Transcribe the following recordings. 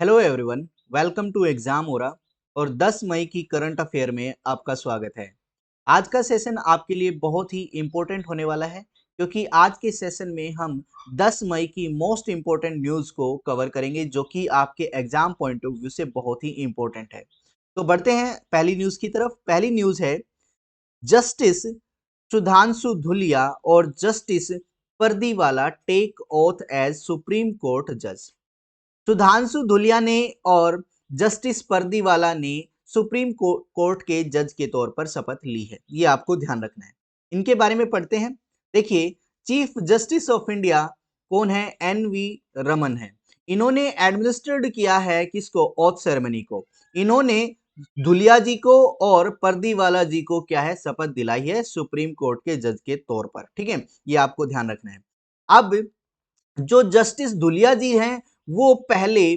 Hello everyone, welcome to exam aura और 10 मई की current affair में आपका स्वागत है। आज का सेशन आपके लिए बहुत ही इंपॉर्टेंट होने वाला है क्योंकि आज के सेशन में हम 10 मई की मोस्ट इंपॉर्टेंट न्यूज़ को कवर करेंगे जो कि आपके एग्जाम पॉइंट ऑफ व्यू से बहुत ही इंपॉर्टेंट है। तो बढ़ते हैं पहली न्यूज़ की तरफ। पहली न्यूज़ है जस्टिस सुधांशु धुलिया और justice Pardiwala take oath as Supreme Court जज। सुधांशु धुलिया ने और जस्टिस परदीवाला ने सुप्रीम कोर्ट के जज के तौर पर शपथ ली है। ये आपको ध्यान रखना है। इनके बारे में पढ़ते हैं। देखिए, चीफ जस्टिस ऑफ इंडिया कौन है? एन.वी. रमन है। इन्होंने एडमिनिस्ट्रेड किया है किसको? ओथ सेरेमनी को। इन्होंने धुलिया जी को और परदीवाला जी को क्या है? शपथ दिलाई है सुप्रीम कोर्ट के जज के तौर पर। ठीक है, ये आपको ध्यान रखना है। अब जो जस्टिस धुलिया जी हैं वो पहले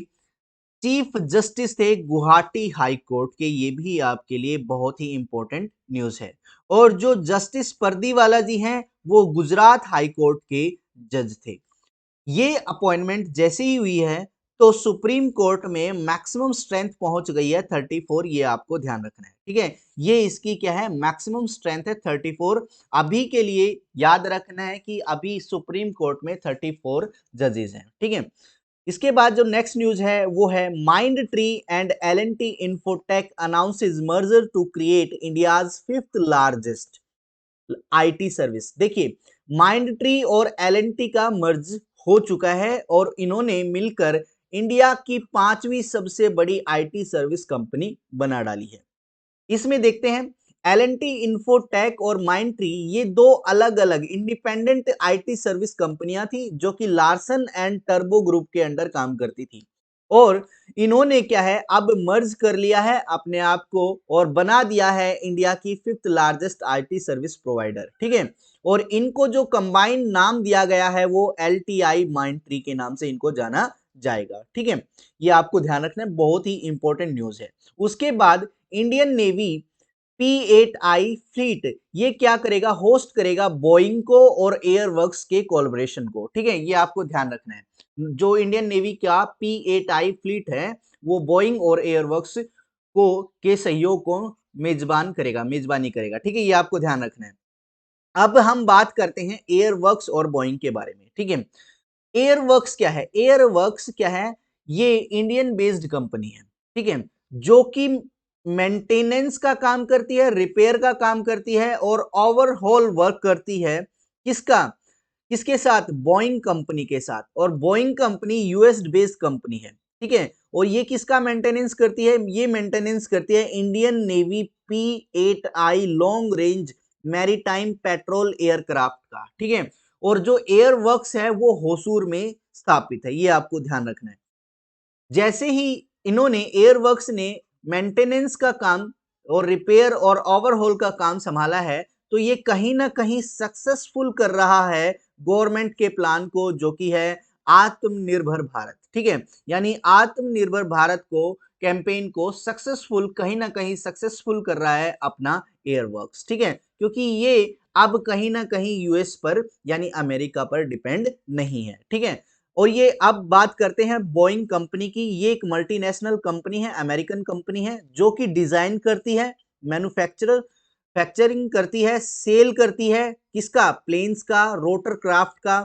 चीफ जस्टिस थे गुवाहाटी हाई कोर्ट के। ये भी आपके लिए बहुत ही इंपॉर्टेंट न्यूज है। और जो जस्टिस परदीवाला जी हैं वो गुजरात हाई कोर्ट के जज थे। ये अपॉइंटमेंट जैसे ही हुई है तो सुप्रीम कोर्ट में मैक्सिमम स्ट्रेंथ पहुंच गई है 34। ये आपको ध्यान रखना है। ठीक है, ये इसकी क्या है? मैक्सिमम स्ट्रेंथ है 34। अभी के लिए याद रखना है कि अभी सुप्रीम कोर्ट में 34 जजेस हैं। ठीक है, इसके बाद जो नेक्स्ट न्यूज है वो है Mindtree and L and T Infotech announces merger to create India's 5th largest IT service. देखिए, माइंड ट्री और एल&टी का मर्ज हो चुका है और इन्होंने मिलकर इंडिया की 5वीं सबसे बड़ी आईटी सर्विस कंपनी बना डाली है। इसमें देखते हैं एल&टी इंफोटेक और माइंडट्री, ये दो अलग अलग इंडिपेंडेंट आईटी सर्विस कंपनियां थी जो कि लार्सन एंड टर्बो ग्रुप के अंडर काम करती थी। और इन्होंने क्या है? अब मर्ज कर लिया है अपने आप को और बना दिया है इंडिया की 5th largest IT service provider. ठीक है, और इनको जो कंबाइंड नाम दिया गया है वो एलटीआई माइंडट्री के नाम से इनको जाना जाएगा। ठीक है, ये आपको ध्यान रखना है, बहुत ही इंपॉर्टेंट न्यूज है। उसके बाद इंडियन नेवी P8I फ्लीट ये क्या करेगा? होस्ट करेगा बोइंग को और एयरवर्क्स के कोलैबोरेशन को। ठीक है, ये आपको ध्यान रखना है। जो इंडियन नेवी का P8I फ्लीट है वो बोइंग और एयरवर्क्स को के सहयोग को मेजबानी करेगा। ठीक है, ये आपको ध्यान रखना है। अब हम बात करते हैं एयरवर्क्स और बोइंग के बारे में। ठीक है, एयरवर्क्स क्या है? एयरवर्क्स क्या है? ये इंडियन बेस्ड कंपनी है। ठीक है, जो कि मेंटेनेंस का काम करती है, रिपेयर का काम करती है और ओवरहॉल वर्क करती है। किसका? किसके साथ? बोइंग कंपनी के साथ। और Boeing company US based company है। ठीक है, और ये किसका मेंटेनेंस करती है? ये मेंटेनेंस करती है Indian navy P8I long range maritime petrol aircraft का। ठीक है, और जो एयर वर्क्स है वो होसूर में स्थापित है। ये आपको ध्यान रखना है। जैसे ही इन्होंने एयर वर्क्स ने मेंटेनेंस का काम और रिपेयर और ओवरहॉल का काम संभाला है तो ये कहीं ना कहीं सक्सेसफुल कर रहा है गवर्नमेंट के प्लान को जो कि है आत्मनिर्भर भारत। ठीक है, यानी आत्मनिर्भर भारत को कैंपेन को सक्सेसफुल कहीं ना कहीं सक्सेसफुल कर रहा है अपना एयरवर्क्स। ठीक है, क्योंकि ये अब कहीं ना कहीं यूएस पर यानी अमेरिका पर डिपेंड नहीं है। ठीक है, और ये अब बात करते हैं बोइंग कंपनी की। ये एक मल्टीनेशनल कंपनी है, अमेरिकन कंपनी है जो कि डिजाइन करती है, मैन्युफैक्चरिंग करती है, सेल करती है किसका? प्लेन्स का, रोटर क्राफ्ट का,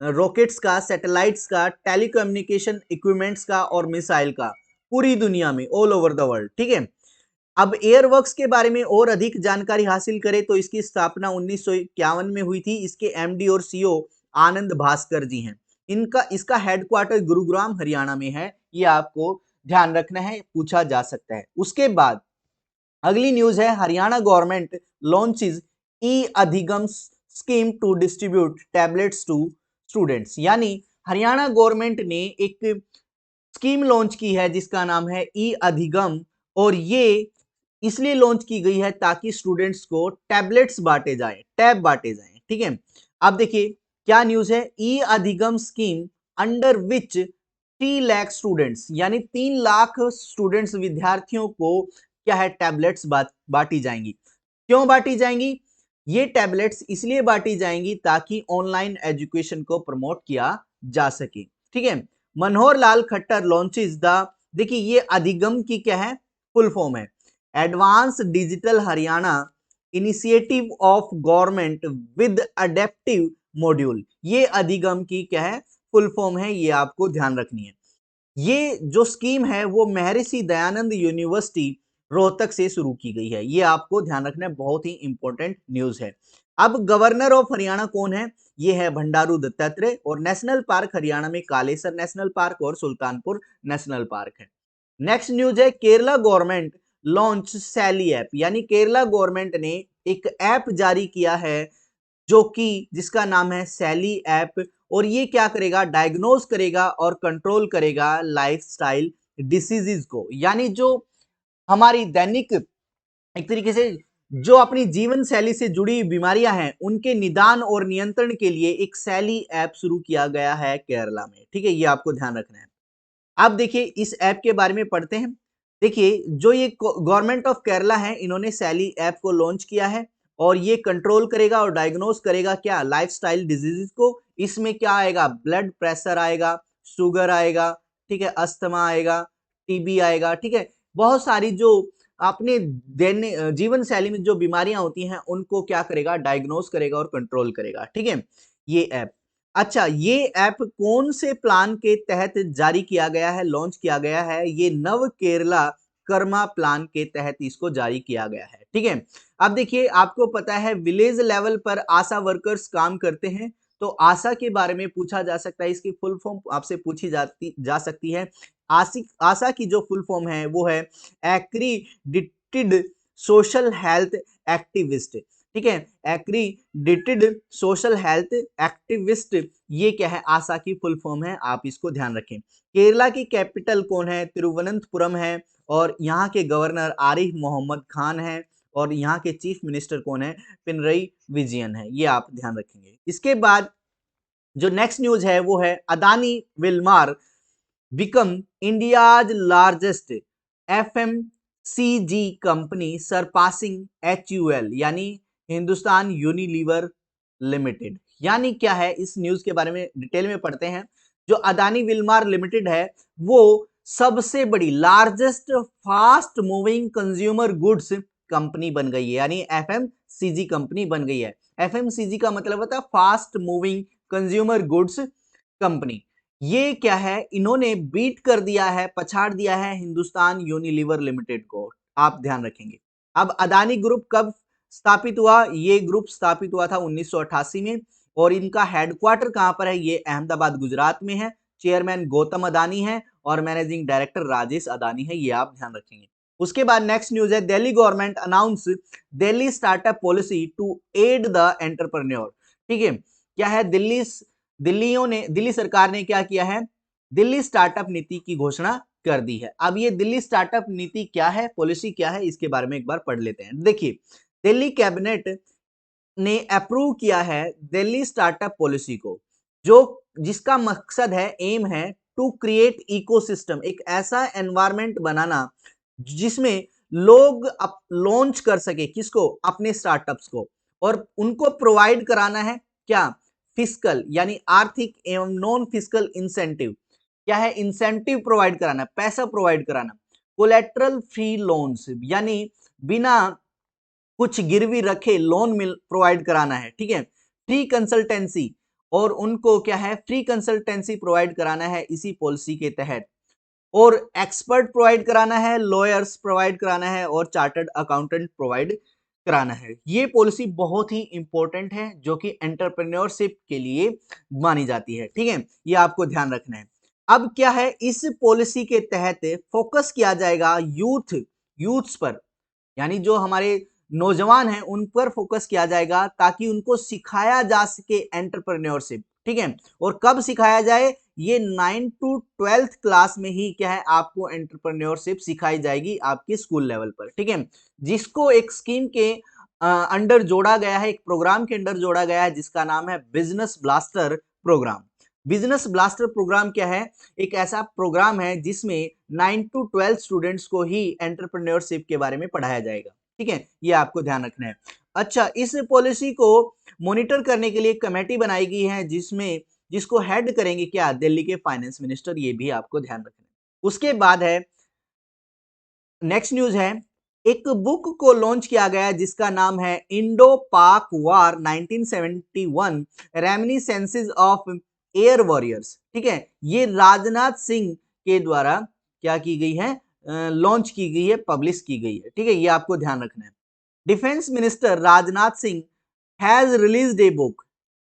रॉकेट्स का, सैटेलाइट्स का, टेलीकम्युनिकेशन इक्विपमेंट्स का और मिसाइल का, पूरी दुनिया में, ऑल ओवर द वर्ल्ड। ठीक है, अब एयरवर्क्स के बारे में और अधिक जानकारी हासिल करें तो इसकी स्थापना 1951 में हुई थी। इसके एमडी और सीईओ आनंद भास्कर जी हैं। इसका हेडक्वार्टर गुरुग्राम हरियाणा में है। ये आपको ध्यान रखना है, पूछा जा सकता है। उसके बाद अगली न्यूज है Haryana government launches e Adhigam scheme to distribute tablets to students. यानी हरियाणा गवर्नमेंट ने एक स्कीम लॉन्च की है जिसका नाम है ई अधिगम, और ये इसलिए लॉन्च की गई है ताकि स्टूडेंट्स को टैबलेट्स बांटे जाएं, टैब बांटे जाएं। ठीक है, अब देखिए क्या न्यूज है। ई Adhigam scheme under which 3 lakh students यानी 3 लाख स्टूडेंट्स विद्यार्थियों को क्या है? टैबलेट्स बांटी जाएंगी। क्यों बांटी जाएंगी? ये टैबलेट्स इसलिए बांटी जाएंगी ताकि ऑनलाइन एजुकेशन को प्रमोट किया जा सके। ठीक है, मनोहर लाल खट्टर लॉन्चेस द देखिए ये अधिगम की क्या है, फुल फॉर्म है, advance digital Haryana initiative of government with adaptive module. ये अधिगम की क्या है, फुल फॉर्म है, ये आपको ध्यान रखनी है। ये जो स्कीम है वो महर्षि दयानंद यूनिवर्सिटी रोहतक से शुरू की गई है, ये आपको ध्यान रखना है, बहुत ही इंपॉर्टेंट न्यूज है। अब गवर्नर ऑफ हरियाणा कौन है, ये है भंडारू दत्तात्रेय, और नेशनल पार्क हरियाणा में कालेसर नेशनल पार्क और सुल्तानपुर नेशनल पार्क है। नेक्स्ट न्यूज है, केरला गवर्नमेंट लॉन्च सैली ऐप, यानी केरला गवर्नमेंट ने एक ऐप जारी किया है जो कि जिसका नाम है सैली ऐप, और ये क्या करेगा, डायग्नोज करेगा और कंट्रोल करेगा लाइफस्टाइल डिसीजेज को, यानी जो हमारी दैनिक एक तरीके से जो अपनी जीवन शैली से जुड़ी बीमारियां हैं उनके निदान और नियंत्रण के लिए एक सैली ऐप शुरू किया गया है केरला में, ठीक है, ये आपको ध्यान रखना है। अब देखिए इस ऐप के बारे में पढ़ते हैं। देखिए जो ये गवर्नमेंट ऑफ केरला है, इन्होंने सैली ऐप को लॉन्च किया है और ये कंट्रोल करेगा और डायग्नोज करेगा क्या, लाइफस्टाइल डिजीजेस को। इसमें क्या आएगा, ब्लड प्रेशर आएगा, शुगर आएगा, ठीक है, अस्थमा आएगा, टीबी आएगा, ठीक है, बहुत सारी जो अपने दैनिक जीवन शैली में जो बीमारियां होती हैं उनको क्या करेगा, डायग्नोज करेगा और कंट्रोल करेगा, ठीक है, ये ऐप। अच्छा, ये ऐप कौन से प्लान के तहत जारी किया गया है, लॉन्च किया गया है, ये नव केरला कर्मा प्लान के तहत इसको जारी किया गया है, ठीक है। अब देखिए आपको पता है विलेज लेवल पर आशा वर्कर्स काम करते हैं, तो आशा के बारे में पूछा जा सकता है, इसकी फुल फॉर्म आपसे पूछी जा सकती है। आशा की जो फुल फॉर्म है वो है एक्रीडिटेड सोशल हेल्थ एक्टिविस्ट, ठीक है, एक्रीडिटेड सोशल हेल्थ एक्टिविस्ट, ये क्या है, आशा की फुल फॉर्म है, आप इसको ध्यान रखें। केरला की कैपिटल कौन है, तिरुवनंतपुरम है, और यहाँ के गवर्नर आरिफ मोहम्मद खान है, और यहाँ के चीफ मिनिस्टर कौन है, पिनरई विजयन है, ये आप ध्यान रखेंगे। इसके बाद जो नेक्स्ट न्यूज है वो है Adani Wilmar become India's largest FMCG company surpassing HUL, यानी हिंदुस्तान यूनिलीवर लिमिटेड। यानी क्या है, इस न्यूज के बारे में डिटेल में पढ़ते हैं। जो अदानी विलमार लिमिटेड है वो सबसे बड़ी largest fast moving consumer goods company बन गई है, यानी एफएमसीजी कंपनी बन गई है। एफएमसीजी का मतलब होता है fast moving consumer goods company. ये क्या है, इन्होंने बीट कर दिया है, पछाड़ दिया है हिंदुस्तान यूनिलीवर लिमिटेड को, आप ध्यान रखेंगे। अब अदानी ग्रुप कब स्थापित हुआ, ये ग्रुप स्थापित हुआ था 1988 में, और इनका हेडक्वार्टर कहां पर है, ये अहमदाबाद गुजरात में है। चेयरमैन गौतम अदानी है और मैनेजिंग डायरेक्टर राजेश अदानी है, ये आप ध्यान रखेंगे। उसके बाद नेक्स्ट न्यूज है, Delhi government announce Delhi startup policy to aid the entrepreneur, ठीक है, क्या है, दिल्ली सरकार ने क्या किया है, दिल्ली स्टार्टअप नीति की घोषणा कर दी है। अब ये दिल्ली स्टार्टअप नीति क्या है, पॉलिसी क्या है, इसके बारे में एक बार पढ़ लेते हैं। देखिए दिल्ली कैबिनेट ने अप्रूव किया है दिल्ली स्टार्टअप पॉलिसी को, जो जिसका मकसद है, एम है टू क्रिएट इकोसिस्टम, एक ऐसा एनवायरमेंट बनाना जिसमें लोग लॉन्च कर सके, किसको, अपने स्टार्टअप्स को, और उनको प्रोवाइड कराना है क्या, फिस्कल यानी आर्थिक एवं नॉन फिस्कल इंसेंटिव, क्या है, इंसेंटिव प्रोवाइड कराना, पैसा प्रोवाइड कराना, कोलेट्रल फ्री लोन्स यानी बिना कुछ गिरवी रखे लोन मिल प्रोवाइड कराना है, ठीक है, फ्री कंसल्टेंसी, और उनको क्या है, फ्री कंसल्टेंसी प्रोवाइड कराना है इसी पॉलिसी के तहत, और एक्सपर्ट प्रोवाइड कराना है, लॉयर्स प्रोवाइड कराना है, और चार्टर्ड अकाउंटेंट प्रोवाइड कराना है। ये पॉलिसी बहुत ही इंपॉर्टेंट है जो कि एंटरप्रेन्योरशिप के लिए मानी जाती है, ठीक है, ये आपको ध्यान रखना है। अब क्या है, इस पॉलिसी के तहत फोकस किया जाएगा यूथ्स पर, यानी जो हमारे नौजवान हैं उन पर फोकस किया जाएगा ताकि उनको सिखाया जा सके एंटरप्रेन्योरशिप, ठीक है, और कब सिखाया जाए, ये 9 to 12th क्लास में ही क्या है, आपको एंटरप्रेन्योरशिप सिखाई जाएगी आपके स्कूल लेवल पर, ठीक है, जिसको एक स्कीम के अंडर जोड़ा गया है, एक प्रोग्राम के अंडर जोड़ा गया है जिसका नाम है business blaster programme. Business blaster programme क्या है, एक ऐसा प्रोग्राम है जिसमें 9 to 12 स्टूडेंट्स को ही एंटरप्रेन्योरशिप के बारे में पढ़ाया जाएगा, ठीक है, ये आपको ध्यान रखना है। अच्छा, इस पॉलिसी को मॉनिटर करने के लिए कमेटी बनाई गई है जिसको हेड करेंगे क्या, दिल्ली के फाइनेंस मिनिस्टर, ये भी आपको ध्यान रखना है। उसके बाद है नेक्स्ट न्यूज है, एक बुक को लॉन्च किया गया जिसका नाम है इंडो पाक वार 1971 रेमिनिसेंसेस ऑफ एयर वॉरियर्स। ठीक है, ये राजनाथ सिंह के द्वारा क्या की गई है, लॉन्च की गई है, पब्लिश की गई है। ठीक है, ये आपको ध्यान रखना है। Defence minister Rajnath Singh has released a book,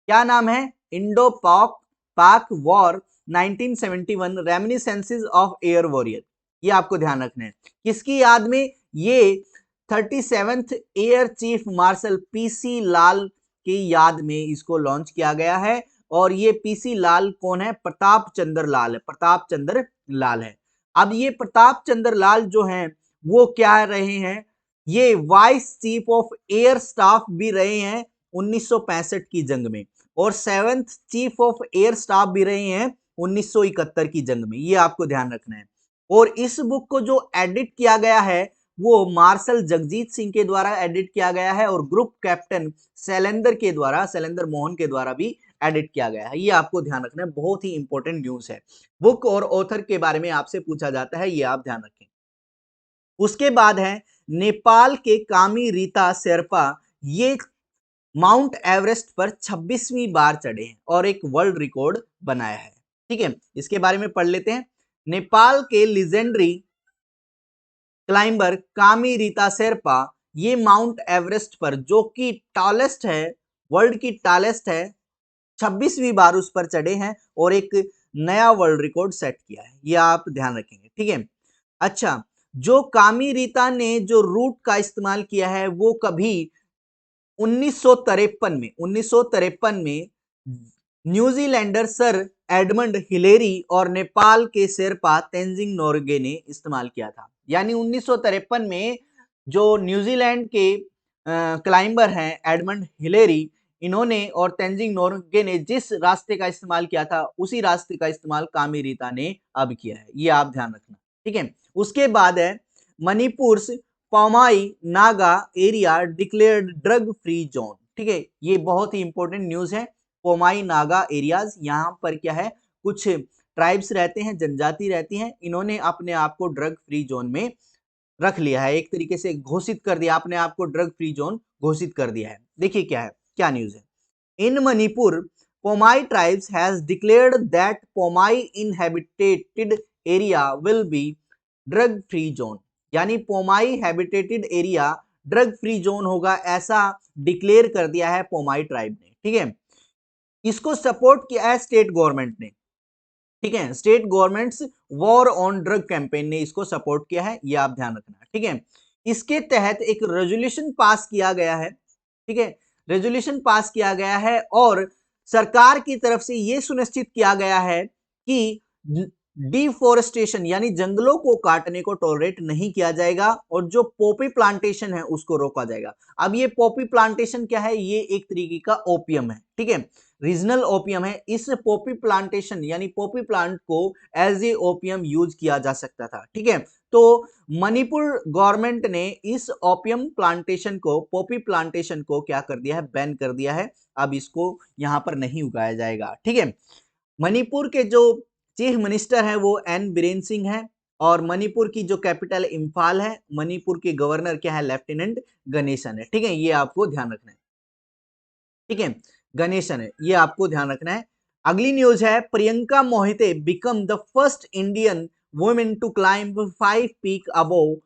क्या नाम है, इंडो पाक पाक war 1971 reminiscences of air warrior. ये आपको ध्यान रखना है, किसकी याद में, ये 37th air chief marshal PC Lal की याद में इसको लॉन्च किया गया है। और ये पीसी लाल कौन है, प्रताप चंद्र लाल है, प्रताप चंद्र लाल है। अब ये प्रताप चंद्र लाल जो हैं वो क्या रहे हैं, ये vice chief of air staff भी रहे हैं 1965 की जंग में, और 7th chief of air staff भी रहे हैं 1971 की जंग में। ये आपको ध्यान रखना है। और इस बुक को जो एडिट किया गया है वो मार्शल जगजीत सिंह के द्वारा एडिट किया गया है, और ग्रुप कैप्टन शैलेंद्र मोहन के द्वारा भी एडिट किया गया है। ये आपको ध्यान रखना है, बहुत ही इंपॉर्टेंट न्यूज है। बुक और ऑथर के बारे में आपसे पूछा जाता है, ये आप ध्यान रखें। उसके बाद है नेपाल के कामी रीता शेरपा, ये माउंट एवरेस्ट पर 26वीं बार चढ़े हैं और एक वर्ल्ड रिकॉर्ड बनाया है। ठीक है, इसके बारे में पढ़ लेते हैं। नेपाल के लीजेंडरी क्लाइंबर कामी रीता शेरपा, ये माउंट एवरेस्ट पर जो कि टॉलेस्ट है, वर्ल्ड की टॉलेस्ट है, 26वीं बार उस पर चढ़े हैं और एक नया वर्ल्ड रिकॉर्ड सेट किया है। ये आप ध्यान रखेंगे। ठीक है, अच्छा, जो कामी रीता ने जो रूट का इस्तेमाल किया है वो कभी 1953 में न्यूजीलैंडर सर एडमंड हिलेरी और नेपाल के शेरपा तेंजिंग नोर्गे ने इस्तेमाल किया था। यानी 1953 में जो न्यूजीलैंड के क्लाइंबर हैं एडमंड हिलेरी, इन्होंने और तेंजिंग नोर्गे ने जिस रास्ते का इस्तेमाल किया था उसी रास्ते का इस्तेमाल कामी रीता ने अब किया है। ये आप ध्यान रखना। ठीक है, उसके बाद है Manipur Poumai Naga area declared drug free zone. ठीक है, ये बहुत ही इंपॉर्टेंट न्यूज है। पोमाई नागा एरियाज, यहाँ पर क्या है, कुछ ट्राइब्स रहते हैं, जनजाति रहती हैं, इन्होंने अपने आप को ड्रग फ्री जोन में रख लिया है, एक तरीके से घोषित कर दिया, अपने आप को ड्रग फ्री जोन घोषित कर दिया है। देखिए क्या है, क्या न्यूज है। In Manipur Poumai tribes has declared that Poumai inhabited area will be drug free zone, यानी Poumai habited area drug free zone होगा, ऐसा डिक्लेयर कर दिया है पोमाई ट्राइब ने। ठीक है, इसको सपोर्ट किया है स्टेट गवर्नमेंट ने। ठीक है, state governments war on drug campaign ने इसको सपोर्ट किया है, ये आप ध्यान रखना। ठीक है, इसके तहत एक रेजोल्यूशन पास किया गया है। ठीक है, रेजोल्यूशन पास किया गया है और सरकार की तरफ से यह सुनिश्चित किया गया है कि डिफोरेस्टेशन यानी जंगलों को काटने को टॉलरेट नहीं किया जाएगा और जो पॉपी प्लांटेशन है उसको रोका जाएगा। अब ये पॉपी प्लांटेशन क्या है, ये एक तरीके का ओपियम है। ठीक है, रीजनल ओपियम है। इस पॉपी प्लांटेशन यानी पॉपी प्लांट को एज ए ओपियम यूज किया जा सकता था। ठीक है, तो मणिपुर गवर्नमेंट ने इस ओपियम प्लांटेशन को, पॉपी प्लांटेशन को क्या कर दिया है, बैन कर दिया है। अब इसको यहां पर नहीं उगाया जाएगा। ठीक है, मणिपुर के जो चीफ मिनिस्टर है वो एन बीरेन सिंह है और मणिपुर की जो कैपिटल इंफाल है, मणिपुर के गवर्नर क्या है, लेफ्टिनेंट गणेशन है। ठीक है, ये आपको ध्यान रखना है। ठीक है, गणेशन है, ये आपको ध्यान रखना है। अगली न्यूज है, Priyanka Mohite become the first Indian women to climb 5 peak above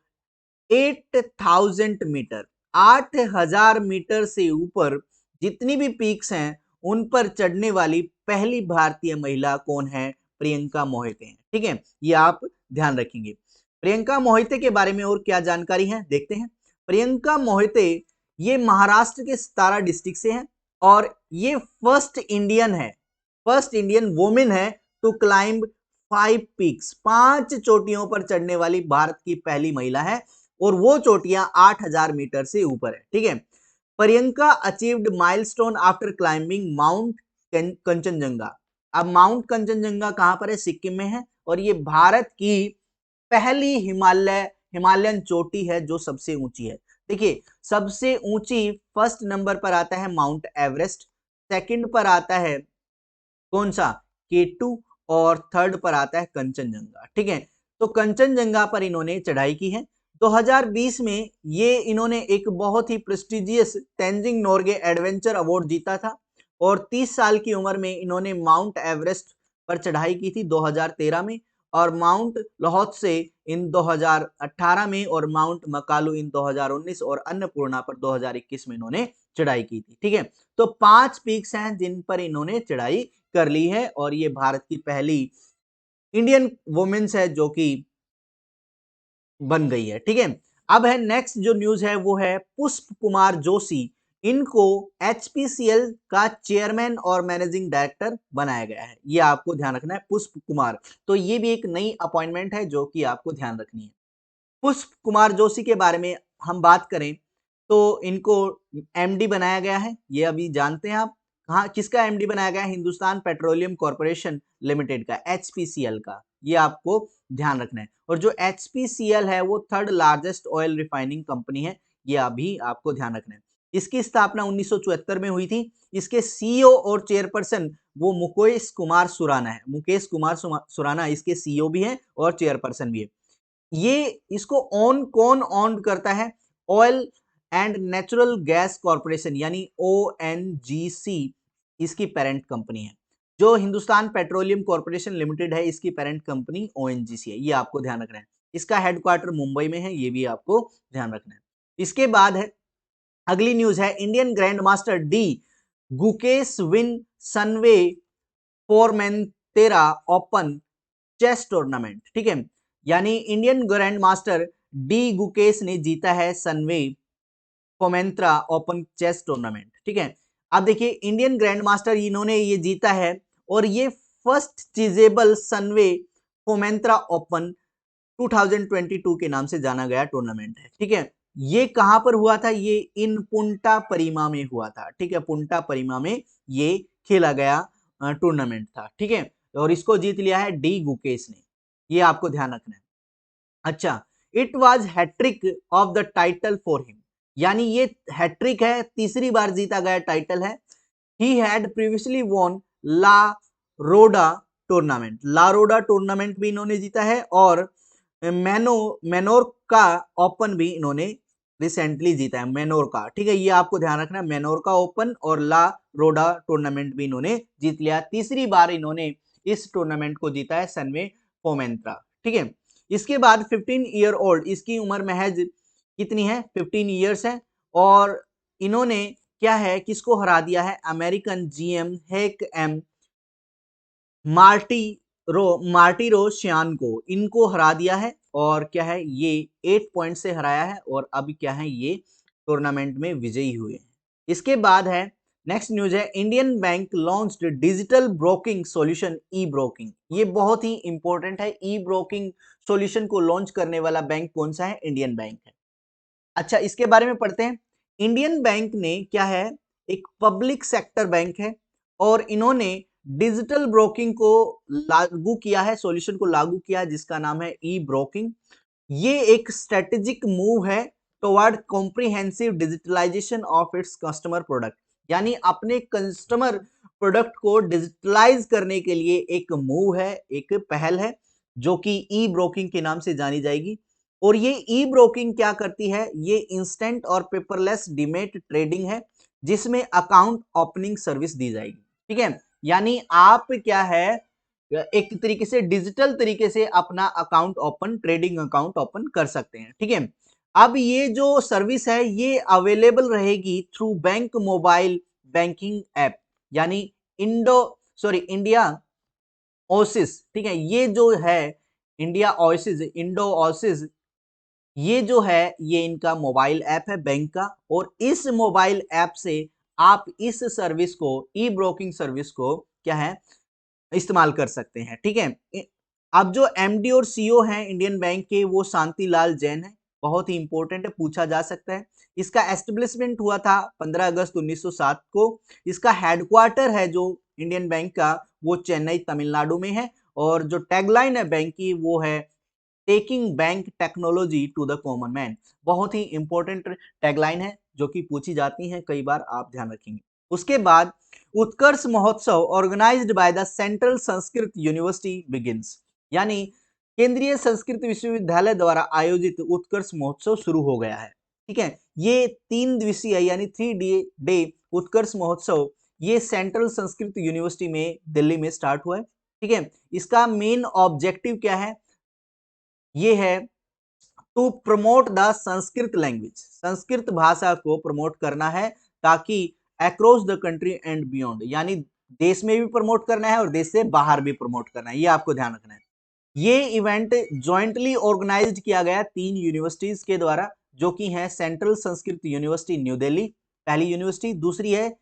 8000 metre. 8000 metre से ऊपर जितनी भी पीक्स हैं उन पर चढ़ने वाली पहली भारतीय महिला कौन है, प्रियंका मोहिते हैं। ठीक है, ये आप ध्यान रखेंगे। प्रियंका मोहिते के बारे में और क्या जानकारी है देखते हैं। प्रियंका मोहिते ये महाराष्ट्र के सतारा डिस्ट्रिक्ट से हैं और ये फर्स्ट इंडियन वुमेन है टू क्लाइंब 5 पीक्स, 5 चोटियों पर चढ़ने वाली भारत की पहली महिला है और वो चोटियां 8000 मीटर से ऊपर है। ठीक है, Priyanka achieved milestone after climbing mount Kanchenjunga. अब माउंट कंचनजंगा कहां पर है, सिक्किम में है और ये भारत की पहली हिमालयन चोटी है जो सबसे ऊंची है। देखिए, सबसे ऊंची फर्स्ट नंबर पर आता है माउंट एवरेस्ट, सेकंड पर आता है कौन सा, K2 और थर्ड पर आता है कंचनजंगा। ठीक है, तो कंचनजंगा पर इन्होंने चढ़ाई की है। 2020 में ये इन्होंने एक बहुत ही prestigious Tenzing Norgay adventure award जीता था और 30 साल की उम्र में इन्होंने माउंट एवरेस्ट पर चढ़ाई की थी 2013 में, और माउंट लोहोत्से इन 2018 में, और माउंट मकालू इन 2019 और अन्नपूर्णा पर 2021 में इन्होंने चढ़ाई की थी। ठीक है, तो 5 पीक्स हैं जिन पर इन्होंने चढ़ाई कर ली है और ये भारत की पहली इंडियन वुमेन्स है जो कि बन गई है। ठीक है, अब है नेक्स्ट जो न्यूज है वो है पुष्प कुमार जोशी, इनको एचपीसीएल का चेयरमैन और मैनेजिंग डायरेक्टर बनाया गया है। ये आपको ध्यान रखना है, पुष्प कुमार। तो ये भी एक नई अपॉइंटमेंट है जो कि आपको ध्यान रखनी है। पुष्प कुमार जोशी के बारे में हम बात करें तो इनको एमडी बनाया गया है, ये अभी जानते हैं आप। कहाँ किसका एमडी बनाया गया है? हिंदुस्तान पेट्रोलियम कॉर्पोरेशन लिमिटेड का, एचपीसीएल का, ये आपको ध्यान रखना है। और जो एचपीसीएल है वो third largest oil refining company है, ये अभी आपको ध्यान रखना है। इसकी स्थापना 1974 में हुई थी। इसके सीईओ और चेयरपर्सन वो मुकेश कुमार सुराना है। मुकेश कुमार सुराना इसके सीईओ भी हैं और चेयरपर्सन भी है। ये इसको ऑन कौन ऑन करता है? Oil and natural gas corporation यानी ओएनजीसी इसकी पेरेंट कंपनी है। जो हिंदुस्तान पेट्रोलियम कॉर्पोरेशन लिमिटेड है इसकी पेरेंट कंपनी ओएनजीसी है, ये आपको ध्यान रखना है। इसका हेडक्वार्टर मुंबई में है, ये भी आपको ध्यान रखना है। इसके बाद है अगली न्यूज है Indian grandmaster D Gukesh win Sunway Formentera open chess tournament. ठीक है, यानी Indian grandmaster D Gukesh ने जीता है Sunway Formentera open chess tournament. ठीक है, अब देखिए इंडियन ग्रैंड मास्टर इन्होंने ये जीता है और ये फर्स्ट चीजेबल सनवे फोमेंत्रा ओपन 2022 के नाम से जाना गया टूर्नामेंट है। ठीक है, ये कहां पर हुआ था? ये इन पुंटा परिमा में हुआ था। ठीक है, पुंटा परिमा में ये खेला गया टूर्नामेंट था। ठीक है, और इसको जीत लिया है डी गुकेश ने, ये आपको ध्यान रखना है। अच्छा, it was hat trick of the title for him, यानी ये हैट्रिक है, तीसरी बार जीता गया टाइटल है। He had previously won La Roda tournament, La Roda tournament भी इन्होंने जीता है और मेनोरका ओपन भी इन्होंने रिसेंटली जीता है, मेनोरका। ठीक है, ये आपको ध्यान रखना है, मेनोरका ओपन और ला रोडा टूर्नामेंट भी इन्होंने जीत लिया। तीसरी बार इन्होंने इस टूर्नामेंट को जीता है सनवे फोमेंत्रा। ठीक है, इसके बाद 15 ईयर ओल्ड, इसकी उम्र महज कितनी है? 15 ईयर्स है, और इन्होंने क्या है, किसको हरा दिया है? अमेरिकन जीएम हेक एम मार्टिरो श्यान को, इनको हरा दिया है। और क्या है, ये 8 पॉइंट से हराया है और अब क्या है, ये टूर्नामेंट में विजयी हुए हैं। इसके बाद है नेक्स्ट न्यूज है Indian Bank launched digital broking solution e broking. ये बहुत ही इंपॉर्टेंट है, ई ब्रोकिंग सॉल्यूशन को लॉन्च करने वाला बैंक कौन सा है? इंडियन बैंक है। अच्छा, इसके बारे में पढ़ते हैं। इंडियन बैंक ने क्या है, एक पब्लिक सेक्टर बैंक है और इन्होंने डिजिटल ब्रोकिंग को लागू किया है, सॉल्यूशन को लागू किया है जिसका नाम है ई ब्रोकिंग। ये एक स्ट्रेटेजिक मूव है toward comprehensive digitalisation of its customer product, यानी अपने कस्टमर प्रोडक्ट को डिजिटलाइज करने के लिए एक मूव है, एक पहल है जो कि ई ब्रोकिंग के नाम से जानी जाएगी। और ये ई ब्रोकिंग क्या करती है? ये इंस्टेंट और पेपरलेस डीमेट ट्रेडिंग है जिसमें अकाउंट ओपनिंग सर्विस दी जाएगी। ठीक है, यानी आप क्या है, एक तरीके से डिजिटल तरीके से अपना account open, trading account open कर सकते हैं। ठीक है, अब ये जो सर्विस है ये अवेलेबल रहेगी through bank mobile banking app, यानी इंडिया ओसिस। ठीक है, ये जो है इंडिया ओसिस, इंडो ओसिस, ये जो है ये इनका मोबाइल ऐप है बैंक का, और इस मोबाइल ऐप से आप इस सर्विस को, ई ब्रोकिंग सर्विस को क्या है, इस्तेमाल कर सकते हैं। ठीक है, अब जो एमडी और सीईओ हैं इंडियन बैंक के वो शांतिलाल जैन है, बहुत ही इंपॉर्टेंट है, पूछा जा सकता है। इसका एस्टेब्लिशमेंट हुआ था 15 अगस्त 1907 को। इसका हेडक्वार्टर है जो इंडियन बैंक का वो चेन्नई तमिलनाडु में है, और जो टैगलाइन है बैंक की वो है taking bank technology to the common man. बहुत ही इंपॉर्टेंट टैगलाइन है जो कि पूछी जाती है कई बार, आप ध्यान रखेंगे। उसके बाद Utkarsh Mahotsav organised by the central Sanskrit university begins, यानी केंद्रीय संस्कृत विश्वविद्यालय द्वारा आयोजित उत्कर्ष महोत्सव शुरू हो गया है। ठीक है, ये 3 दिवसीय यानी 3 डे उत्कर्ष महोत्सव ये सेंट्रल संस्कृत यूनिवर्सिटी में दिल्ली में स्टार्ट हुआ है। ठीक है, इसका मेन ऑब्जेक्टिव क्या है? ये है to promote the Sanskrit language, Sanskrit भाषा को प्रमोट करना है ताकि across the country and beyond, यानी देश में भी प्रमोट करना है और देश से बाहर भी प्रमोट करना है, ये आपको ध्यान रखना है। ये इवेंट जॉइंटली ऑर्गेनाइज्ड किया गया 3 यूनिवर्सिटीज के द्वारा, जो कि है central Sanskrit university New Delhi पहली यूनिवर्सिटी, दूसरी है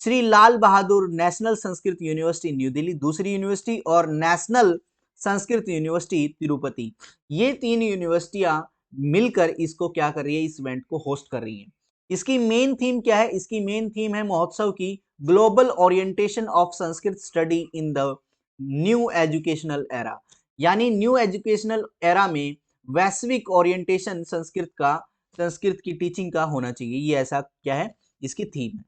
Shri Lal Bahadur national Sanskrit university New Delhi दूसरी यूनिवर्सिटी, और नेशनल संस्कृत यूनिवर्सिटी तिरुपति। ये 3 यूनिवर्सिटियां मिलकर इसको क्या कर रही है, इस इवेंट को होस्ट कर रही है। इसकी मेन थीम क्या है? इसकी मेन थीम है महोत्सव की global orientation of Sanskrit study in the new educational era, यानी न्यू एजुकेशनल एरा में वैश्विक ओरिएंटेशन संस्कृत की टीचिंग का होना चाहिए, ये ऐसा क्या है, इसकी थीम है।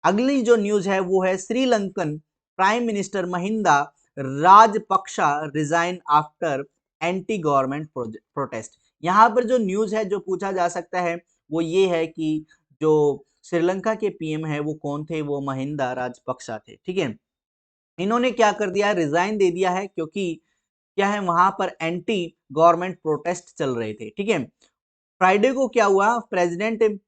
अगली जो न्यूज है वो है Sri Lankan prime minister Mahinda Rajapaksa resign after anti government protest. यहाँ पर जो न्यूज है जो पूछा जा सकता है वो ये है कि जो श्रीलंका के पीएम है वो कौन थे? वो महिंदा राजपक्षा थे। ठीक है, इन्होंने क्या कर दिया, रिजाइन दे दिया है, क्योंकि क्या है वहां पर एंटी गवर्नमेंट प्रोटेस्ट चल रहे थे। ठीक है, फ्राइडे को क्या हुआ, प्रेसिडेंट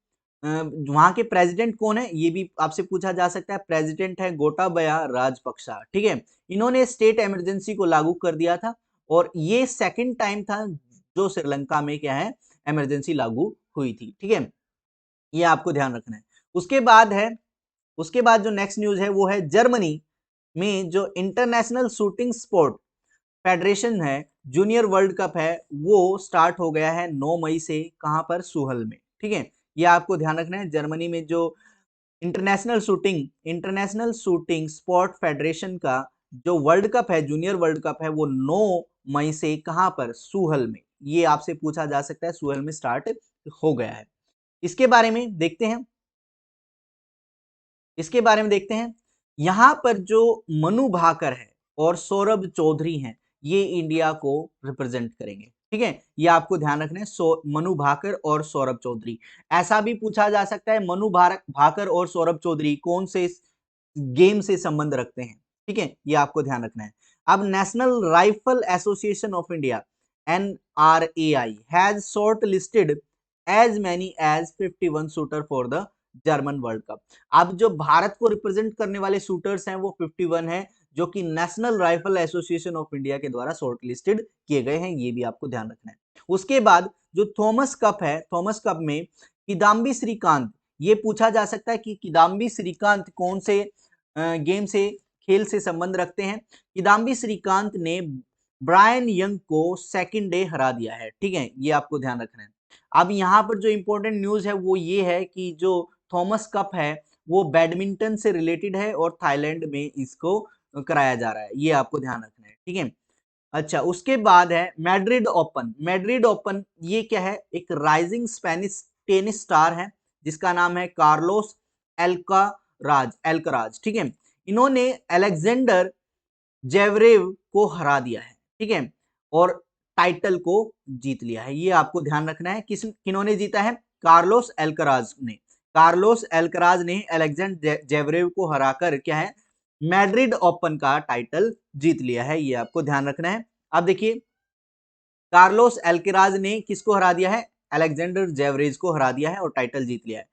वहां के प्रेसिडेंट कौन है ये भी आपसे पूछा जा सकता है, प्रेसिडेंट है गोटाबया राजपक्षा। ठीक है, इन्होंने स्टेट इमरजेंसी को लागू कर दिया था और ये सेकंड टाइम था जो श्रीलंका में क्या है इमरजेंसी लागू हुई थी। ठीक है, ये आपको ध्यान रखना है। उसके बाद जो नेक्स्ट न्यूज है वो है जर्मनी में जो इंटरनेशनल शूटिंग स्पोर्ट फेडरेशन है, जूनियर वर्ल्ड कप है, वो स्टार्ट हो गया है 9 मई से, कहां पर? सूहल में। ठीक है, ये आपको ध्यान रखना है। जर्मनी में जो इंटरनेशनल शूटिंग स्पोर्ट फेडरेशन का जो वर्ल्ड कप है, जूनियर वर्ल्ड कप है, वो 9 मई से कहां पर? सूहल में। ये आपसे पूछा जा सकता है, सूहल में स्टार्ट हो गया है। इसके बारे में देखते हैं, यहां पर जो मनु भाकर है और सौरभ चौधरी हैं, ये इंडिया को रिप्रेजेंट करेंगे। ठीक है, ये आपको ध्यान रखना है, मनु भाकर और सौरभ चौधरी। ऐसा भी पूछा जा सकता है मनु भाकर और सौरभ चौधरी कौन से गेम से संबंध रखते हैं। ठीक है, ये आपको ध्यान रखना है। अब National Rifle Association of India NRAI has short listed as many as 51 shooter for the German World Cup. अब जो भारत को रिप्रेजेंट करने वाले शूटर्स हैं वो 51 हैं, जो कि national Rifle Association of India के द्वारा शॉर्ट लिस्टेड किए गए हैं, ये भी आपको ध्यान रखना है। उसके बाद जो थॉमस कप है, थॉमस कप में किदाम्बी श्रीकांत, ये पूछा जा सकता है कि किदाम्बी श्रीकांत कौन से गेम से खेल से संबंध रखते हैं। किदाम्बी श्रीकांत ने ब्रायन यंग को सेकंड डे हरा दिया है। ठीक है, ये आपको ध्यान रखना है। अब यहाँ पर जो इंपॉर्टेंट न्यूज है वो ये है कि जो थॉमस कप है वो बैडमिंटन से रिलेटेड है और थाईलैंड में इसको कराया जा रहा है, ये आपको ध्यान रखना है। ठीक है, अच्छा, उसके बाद है मैड्रिड ओपन। मैड्रिड ओपन ये क्या है, एक राइजिंग स्पेनिश टेनिस स्टार है जिसका नाम है कार्लोस एल्कराज। ठीक है, इन्होंने अलेक्जेंडर जेवरेव को हरा दिया है। ठीक है, और टाइटल को जीत लिया है, ये आपको ध्यान रखना है। किन्होंने जीता है? कार्लोस एल्कराज ने अलेक्जेंडर जेवरेव को हराकर क्या है मैड्रिड ओपन का टाइटल जीत लिया है, ये आपको ध्यान रखना है। अब देखिए, कार्लोस एल्कराज ने किसको हरा दिया है? अलेक्जेंडर जेवरेज को हरा दिया है और टाइटल जीत लिया है।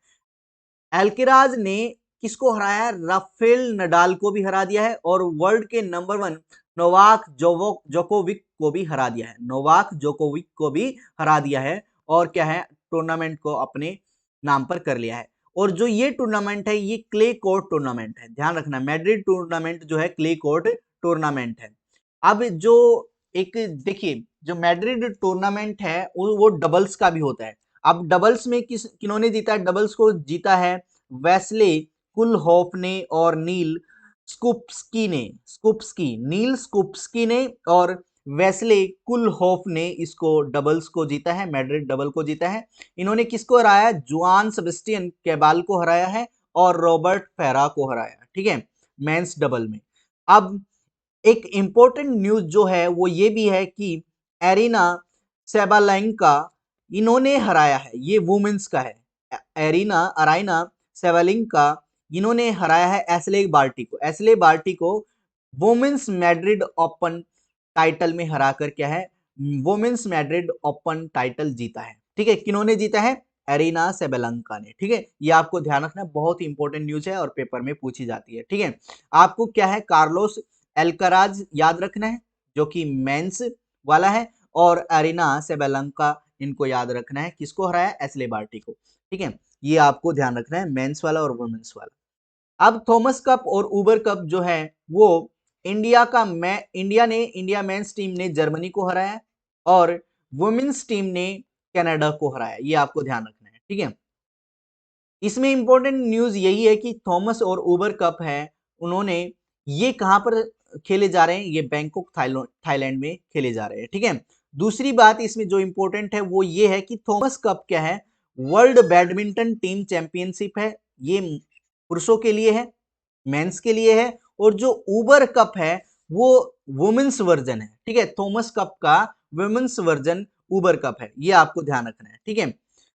एल्कराज ने किसको हराया है? राफेल नडाल को भी हरा दिया है और वर्ल्ड के नंबर 1 नोवाक जोकोविक को भी हरा दिया है। नोवाक जोकोविक को भी हरा दिया है और क्या है टूर्नामेंट को अपने नाम पर कर लिया है। और जो ये टूर्नामेंट है ये क्ले कोर्ट टूर्नामेंट है, ध्यान रखना। मैड्रिड टूर्नामेंट जो है क्ले कोर्ट टूर्नामेंट है। अब जो एक देखिए, जो मैड्रिड टूर्नामेंट है वो डबल्स का भी होता है। अब डबल्स में किन्होंने जीता है? डबल्स को जीता है वेस्ले कुलहोफ ने और नील स्कुप्स्की ने और वेस्ले कुलहोफ ने इसको डबल्स को जीता है, मैड्रिड डबल को जीता है। इन्होंने किसको हराया? जुआन सेबेस्टियन कैबाल को हराया है और रॉबर्ट फेरा को हराया। ठीक है, मेंस डबल में। अब एक इंपॉर्टेंट न्यूज जो है वो ये भी है कि एरिना सेबालेंका इन्होंने हराया है, ये वुमेन्स का है। अराइना सेबालेंका इन्होंने हराया है एशले बार्टी को। एशले बार्टी को वुमेन्स मैड्रिड ओपन टाइटल में हराकर क्या है, वुमेन्स मैड्रिड ओपन टाइटल जीता है। ठीक है, किन्होंने जीता है? एरिना सेबालेंका ने। ठीक है, ये आपको ध्यान रखना, बहुत ही इंपॉर्टेंट न्यूज है और पेपर में पूछी जाती है। ठीक है, आपको क्या है, कार्लोस एल्कराज याद रखना है जो कि मेंस वाला है, और एरिना सेबालेंका इनको याद रखना है। किसको हराया? एशले बार्टी को। ठीक है, ये आपको ध्यान रखना है, मेंस वाला और वुमेन्स वाला। अब थॉमस कप और उबर कप जो है वो इंडिया मेंस टीम ने जर्मनी को हराया और वुमेन्स टीम ने कनाडा को हराया। ये आपको ध्यान रखना है। ठीक है, इसमें इंपॉर्टेंट न्यूज यही है कि थॉमस और उबर कप है, उन्होंने ये कहां पर खेले जा रहे हैं? ये बैंकॉक थाईलैंड में खेले जा रहे हैं। ठीक है, दूसरी बात इसमें जो इंपॉर्टेंट है वो ये है कि थॉमस कप क्या है, वर्ल्ड बैडमिंटन टीम चैंपियनशिप है। ये पुरुषों के लिए है, मेंस के लिए है, और जो उबर कप है वो वुमेन्स वर्जन है। ठीक है, थॉमस कप का वुमेन्स वर्जन उबर कप है, ये आपको ध्यान रखना है। ठीक है,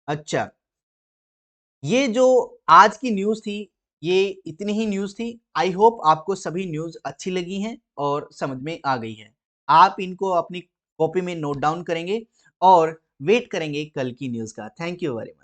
अच्छा, ये जो आज की न्यूज थी, ये इतनी ही न्यूज थी। आई होप आपको सभी न्यूज अच्छी लगी हैं और समझ में आ गई है। आप इनको अपनी कॉपी में नोट डाउन करेंगे और वेट करेंगे कल की न्यूज का। Thank you very much.